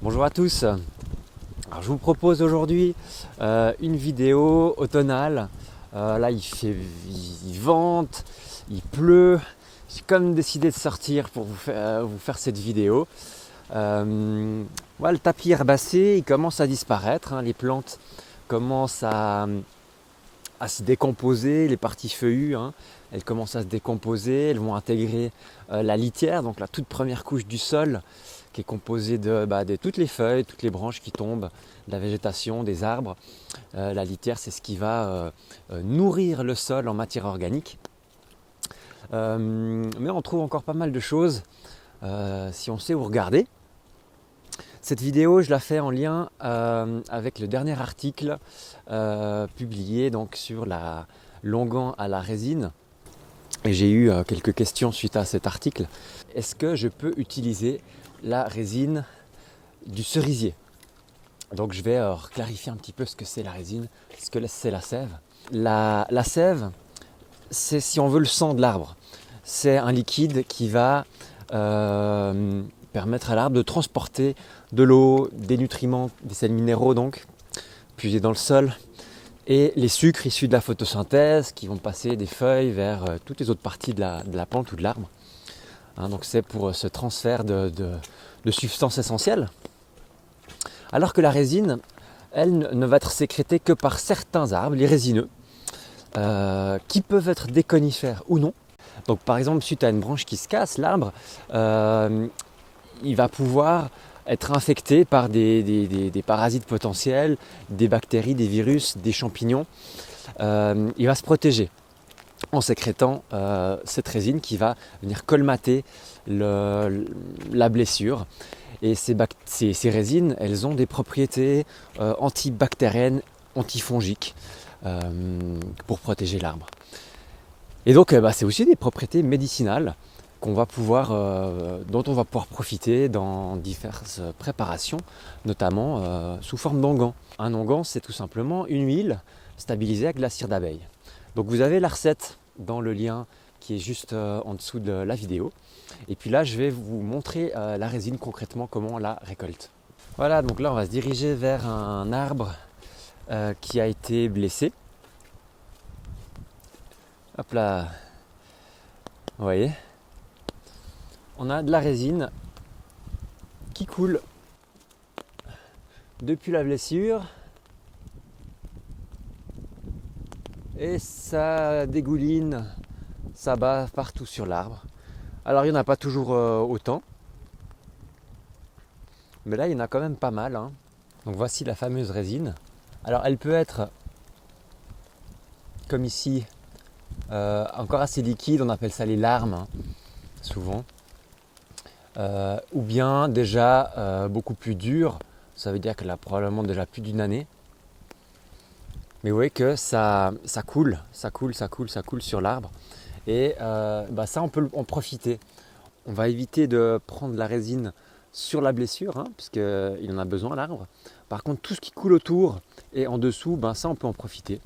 Bonjour à tous. Alors, je vous propose aujourd'hui une vidéo automnale. Là il vente, il pleut. J'ai quand même décidé de sortir pour vous faire cette vidéo. Voilà, le tapis herbacé il commence à disparaître, hein. Les plantes commencent à se décomposer, les parties feuillues, hein, elles commencent à se décomposer, elles vont intégrer la litière, donc la toute première couche du sol qui est composée de toutes les feuilles, toutes les branches qui tombent, de la végétation, des arbres. La litière, c'est ce qui va nourrir le sol en matière organique. Mais on trouve encore pas mal de choses si on sait où regarder. Cette vidéo, je la fais en lien avec le dernier article publié donc, sur l'onguent à la résine. Et j'ai eu quelques questions suite à cet article. Est-ce que je peux utiliser la résine du cerisier? Donc je vais clarifier un petit peu ce que c'est la résine, ce que c'est la sève. La sève, c'est, si on veut, le sang de l'arbre. C'est un liquide qui va permettre à l'arbre de transporter de l'eau, des nutriments, des sels minéraux donc, puisés dans le sol, et les sucres issus de la photosynthèse qui vont passer des feuilles vers toutes les autres parties de la plante ou de l'arbre. Hein, donc c'est pour ce transfert de substances essentielles. Alors que la résine, elle ne va être sécrétée que par certains arbres, les résineux, qui peuvent être des conifères ou non. Donc par exemple, suite à une branche qui se casse, l'arbre, il va pouvoir être infecté par des parasites potentiels, des bactéries, des virus, des champignons. Il va se protéger en sécrétant cette résine qui va venir colmater la blessure. Et ces résines, elles ont des propriétés antibactériennes, antifongiques pour protéger l'arbre. Et donc c'est aussi des propriétés médicinales dont on va pouvoir profiter dans diverses préparations, notamment sous forme d'onguent. Un onguent, c'est tout simplement une huile stabilisée avec de la cire d'abeille. Donc vous avez la recette dans le lien qui est juste en dessous de la vidéo. Et puis là, je vais vous montrer la résine concrètement, comment on la récolte. Voilà, donc là, on va se diriger vers un arbre qui a été blessé. Hop là, vous voyez, on a de la résine qui coule depuis la blessure et ça dégouline, ça bat partout sur l'arbre. Alors il n'y en a pas toujours autant, mais là il y en a quand même pas mal, hein. Donc voici la fameuse résine. Alors elle peut être, comme ici, encore assez liquide, on appelle ça les larmes, hein, souvent. Ou bien déjà beaucoup plus dure, ça veut dire qu'elle a probablement déjà plus d'une année. Mais vous voyez que ça coule sur l'arbre. Et ça, on peut en profiter. On va éviter de prendre la résine sur la blessure, hein, puisqu'il en a besoin l'arbre. Par contre, tout ce qui coule autour et en dessous, ça, on peut en profiter.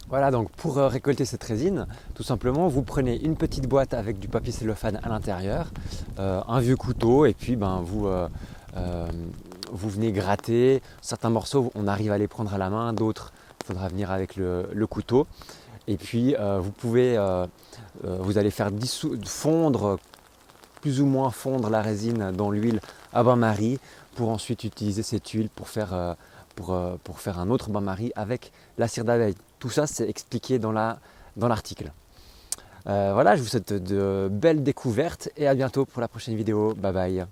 Voilà, donc pour récolter cette résine, tout simplement, vous prenez une petite boîte avec du papier cellophane à l'intérieur, un vieux couteau, et puis vous venez gratter. Certains morceaux, on arrive à les prendre à la main, d'autres, il faudra venir avec le couteau. Et puis, vous allez faire fondre, plus ou moins fondre la résine dans l'huile à bain-marie, pour ensuite utiliser cette huile pour faire un autre bain-marie avec la cire d'abeille. Tout ça, c'est expliqué dans l'article. Voilà, je vous souhaite de belles découvertes et à bientôt pour la prochaine vidéo. Bye bye.